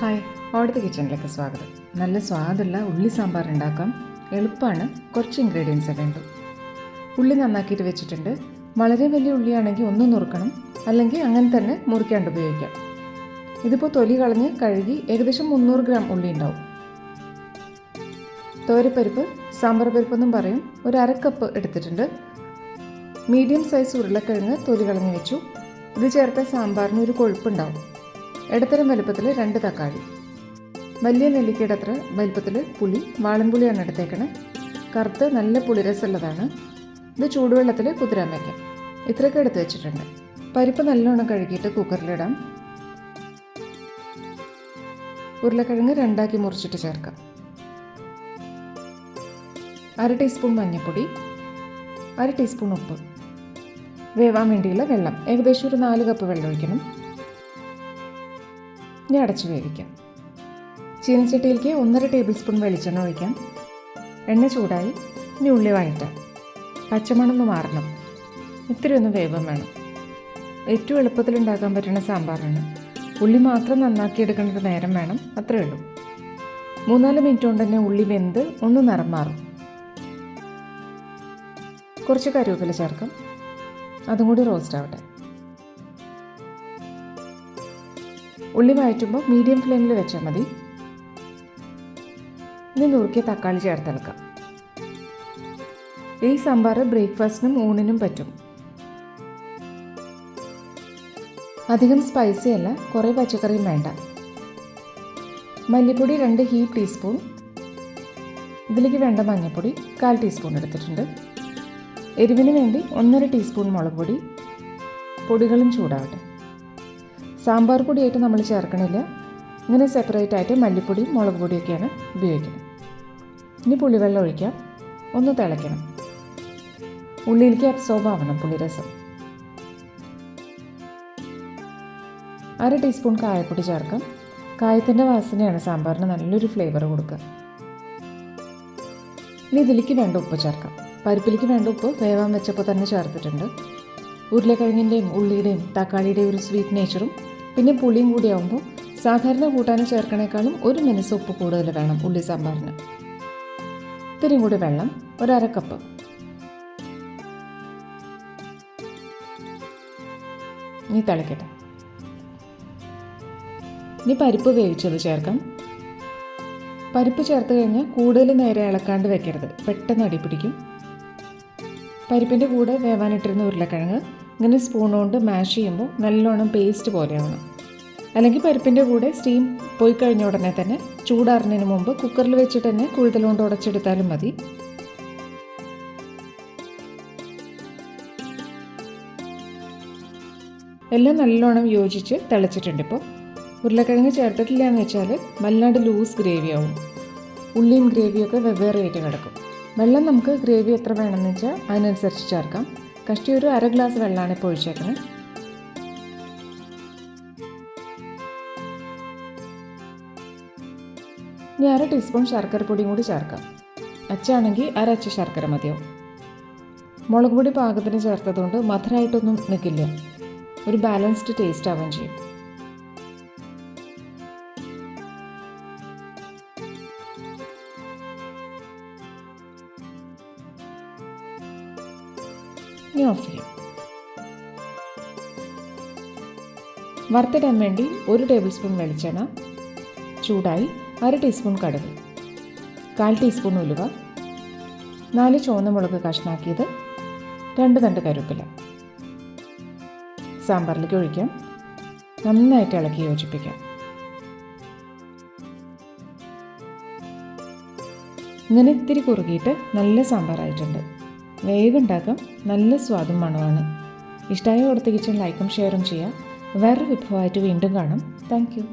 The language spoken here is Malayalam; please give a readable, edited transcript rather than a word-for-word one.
ഹായ്, ഓടത്തെ കിച്ചണിലേക്ക് സ്വാഗതം. നല്ല സ്വാദുള്ള ഉള്ളി സാമ്പാർ ഉണ്ടാക്കാം. എളുപ്പമാണ്, കുറച്ച് ഇൻഗ്രീഡിയൻസേ വേണ്ടു. ഉള്ളി നന്നാക്കിയിട്ട് വെച്ചിട്ടുണ്ട്. വളരെ വലിയ ഉള്ളിയാണെങ്കിൽ ഒന്ന് നുറുക്കണം, അല്ലെങ്കിൽ അങ്ങനെ തന്നെ മുറിക്കാണ്ട് ഉപയോഗിക്കാം. ഇതിപ്പോൾ തൊലി കളഞ്ഞ് കഴുകി ഏകദേശം 300 ഗ്രാം ഉള്ളി ഉണ്ടാവും. തോരപ്പരിപ്പ്, സാമ്പാർ പരിപ്പെന്നും പറയും, ഒരു 1/2 കപ്പ് എടുത്തിട്ടുണ്ട്. മീഡിയം സൈസ് ഉരുളക്കിഴങ്ങ് തൊലി കളഞ്ഞ് വെച്ചു. ഇത് ചേർത്ത സാമ്പാറിന് ഒരു കൊഴുപ്പുണ്ടാവും. ഇടത്തരം വലുപ്പത്തിൽ 2 തക്കാളി, വലിയ നെല്ലിക്കയുടെ അത്ര വലുപ്പത്തിൽ പുളി, വാളൻപുളിയാണ് എടുത്തേക്കണേ. കറുത്ത് നല്ല പുളിരസമുള്ളതാണ്. ഇത് ചൂടുവെള്ളത്തിൽ കുതിരാൻ വയ്ക്കാം. ഇത്രയൊക്കെ എടുത്ത് വെച്ചിട്ടുണ്ട്. പരിപ്പ് നല്ലോണം കഴുകിയിട്ട് കുക്കറിലിടാം. ഉരുളക്കിഴങ്ങ് 2ആക്കി മുറിച്ചിട്ട് ചേർക്കാം. 1/2 ടീസ്പൂൺ മഞ്ഞൾപ്പൊടി, 1/2 ടീസ്പൂൺ ഉപ്പ്, വേവാൻ വേണ്ടിയുള്ള വെള്ളം ഏകദേശം ഒരു 4 കപ്പ് വെള്ളം ഒഴിക്കണം. ഇനി അടച്ച് വേവിക്കാം. ചീനച്ചട്ടിയിലേക്ക് 1.5 ടേബിൾ സ്പൂൺ വെളിച്ചെണ്ണ ഒഴിക്കാം. എണ്ണ ചൂടായി. ഇനി ഉള്ളി വഴറ്റാം. പച്ചമണമൊന്ന് മാറണം. ഇത്തിരി ഒന്ന് വേവും വേണം. ഏറ്റവും എളുപ്പത്തിൽ ഉണ്ടാക്കാൻ പറ്റുന്ന സാമ്പാറാണ്. ഉള്ളി മാത്രം നന്നാക്കി എടുക്കേണ്ട നേരം വേണം, അത്രയേ ഉള്ളൂ. 3-4 മിനിറ്റ് കൊണ്ട് തന്നെ ഉള്ളി വെന്ത് ഒന്ന് നിറം മാറും. കുറച്ച് കറിവേപ്പില ചേർക്കാം. അതും കൂടി റോസ്റ്റ് ആവട്ടെ. ഉള്ളി വഴറ്റുമ്പോൾ മീഡിയം ഫ്ലെയിമിൽ വെച്ചാൽ മതി. ഇനി നുറുക്കിയ തക്കാളി ചേർത്തെടുക്കാം. ഈ സാമ്പാർ ബ്രേക്ക്ഫാസ്റ്റിനും ഊണിനും പറ്റും. അധികം സ്പൈസി അല്ല, കുറേ പച്ചക്കറിയും വേണ്ട. മല്ലിപ്പൊടി 2 ഹീപ്പ് ടീസ്പൂൺ. ഇതിലേക്ക് വേണ്ട മഞ്ഞൾപ്പൊടി 1/4 ടീസ്പൂൺ എടുത്തിട്ടുണ്ട്. എരിവിന് വേണ്ടി 1.5 ടീസ്പൂൺ മുളക് പൊടി. പൊടികളും ചൂടാവട്ടെ. സാമ്പാർ പൊടിയായിട്ട് നമ്മൾ ചേർക്കണില്ല. ഇങ്ങനെ സെപ്പറേറ്റ് ആയിട്ട് മല്ലിപ്പൊടിയും മുളക് പൊടിയൊക്കെയാണ് ഉപയോഗിക്കുന്നത്. ഇനി പുളിവെള്ളം ഒഴിക്കാം. ഒന്ന് തിളയ്ക്കണം. ഉള്ളിയിലേക്ക് അബ്സോർബ് ആവണം പുളിരസം. 1/2 ടീസ്പൂൺ കായപ്പൊടി ചേർക്കാം. കായത്തിൻ്റെ വാസനയാണ് സാമ്പാറിന് നല്ലൊരു ഫ്ലേവർ കൊടുക്കുക. ഇനി ഇതിലേക്ക് വേണ്ട ഉപ്പ് ചേർക്കാം. പരിപ്പിലേക്ക് വേണ്ട ഉപ്പ് വേവാൻ വെച്ചപ്പോൾ തന്നെ ചേർത്തിട്ടുണ്ട്. ഉരുളക്കിഴങ്ങിൻ്റെയും ഉള്ളിയുടെയും തക്കാളിയുടെയും ഒരു സ്വീറ്റ് നേച്ചറും പിന്നെ പുളിയും കൂടി ആകുമ്പോൾ സാധാരണ കൂട്ടാനും ചേർക്കണേക്കാളും 1 മിനിറ്റ് ഉപ്പ് കൂടുതൽ വേണം ഉള്ളി സാമ്പാറിന്. ഇത്തിരിയും കൂടി വെള്ളം, ഒരു 1/2 കപ്പ്. ഇനി തിളക്കട്ടെ. ഇനി പരിപ്പ് വേവിച്ചത് ചേർക്കാം. പരിപ്പ് ചേർത്ത് കഴിഞ്ഞാൽ കൂടുതൽ നേരെ ഇളക്കാണ്ട് വെക്കരുത്, പെട്ടെന്ന് അടി പിടിക്കും. പരിപ്പിൻ്റെ കൂടെ വേവാനിട്ടിരുന്ന ഉരുളക്കിഴങ്ങ് ഇങ്ങനെ സ്പൂൺ കൊണ്ട് മാഷ് ചെയ്യുമ്പോൾ നല്ലോണം പേസ്റ്റ് പോലെ ആവണം. അല്ലെങ്കിൽ പരിപ്പിൻ്റെ കൂടെ സ്റ്റീം പോയി കഴിഞ്ഞ ഉടനെ തന്നെ ചൂടാറുന്നതിന് മുമ്പ് കുക്കറിൽ വെച്ചിട്ട് തന്നെ കുഴുതൽ കൊണ്ട് ഉടച്ചെടുത്താലും മതി. എല്ലാം നല്ലോണം യോജിച്ച് തിളച്ചിട്ടുണ്ട്. ഇപ്പോൾ ഉരുളക്കിഴങ്ങ് ചേർത്തിട്ടില്ല എന്ന് വെച്ചാൽ വല്ലാണ്ട് ലൂസ് ഗ്രേവി ആവും. ഉള്ളിയും ഗ്രേവിയൊക്കെ വെവ്വേറെ ആയിട്ട് കിടക്കും. വെള്ളം നമുക്ക് ഗ്രേവി എത്ര വേണമെന്ന് വെച്ചാൽ അതിനനുസരിച്ച് ചേർക്കാം. കഷ്ടി ഒരു 1/2 ഗ്ലാസ് വെള്ളമാണ് ഇപ്പോൾ ഒഴിച്ചേക്കുന്നത്. ഇനി 1/2 ടീസ്പൂൺ ശർക്കര പൊടിയും കൂടി ചേർക്കാം. അച്ചാണെങ്കിൽ 1/2 അച്ച ശർക്കര മതിയാവും. മുളക് പൊടി പാകത്തിന് ചേർത്തതുകൊണ്ട് മധുരമായിട്ടൊന്നും നിൽക്കില്ല, ഒരു ബാലൻസ്ഡ് ടേസ്റ്റ് ആവുകയും ചെയ്യും. ഇനി ഓഫ് ചെയ്യാം. വറുത്തിടാൻ വേണ്ടി 1 ടേബിൾ സ്പൂൺ വെളിച്ചെണ്ണ ചൂടായി. 1/2 ടീസ്പൂൺ കടുക്, 1/4 ടീസ്പൂൺ ഉലുവ, 4 ചുവന്ന മുളക് കഷ്ണാക്കിയത്, 2 തണ്ട് കറിവേപ്പില. സാമ്പാറിലേക്ക് ഒഴിക്കാം. നന്നായിട്ട് ഇളക്കി യോജിപ്പിക്കാം. ഇങ്ങനെ ഇത്തിരി കുറുകിയിട്ട് നല്ല സാമ്പാറായിട്ടുണ്ട്. വേഗം ഉണ്ടാക്കാം. നല്ല സ്വാദും മണമാണ്. ഇഷ്ടമായ ഓടത്തെ കിച്ചൺ ലൈക്കും ഷെയറും ചെയ്യാം. വേറൊരു വിഭവമായിട്ട് വീണ്ടും കാണാം. Thank you.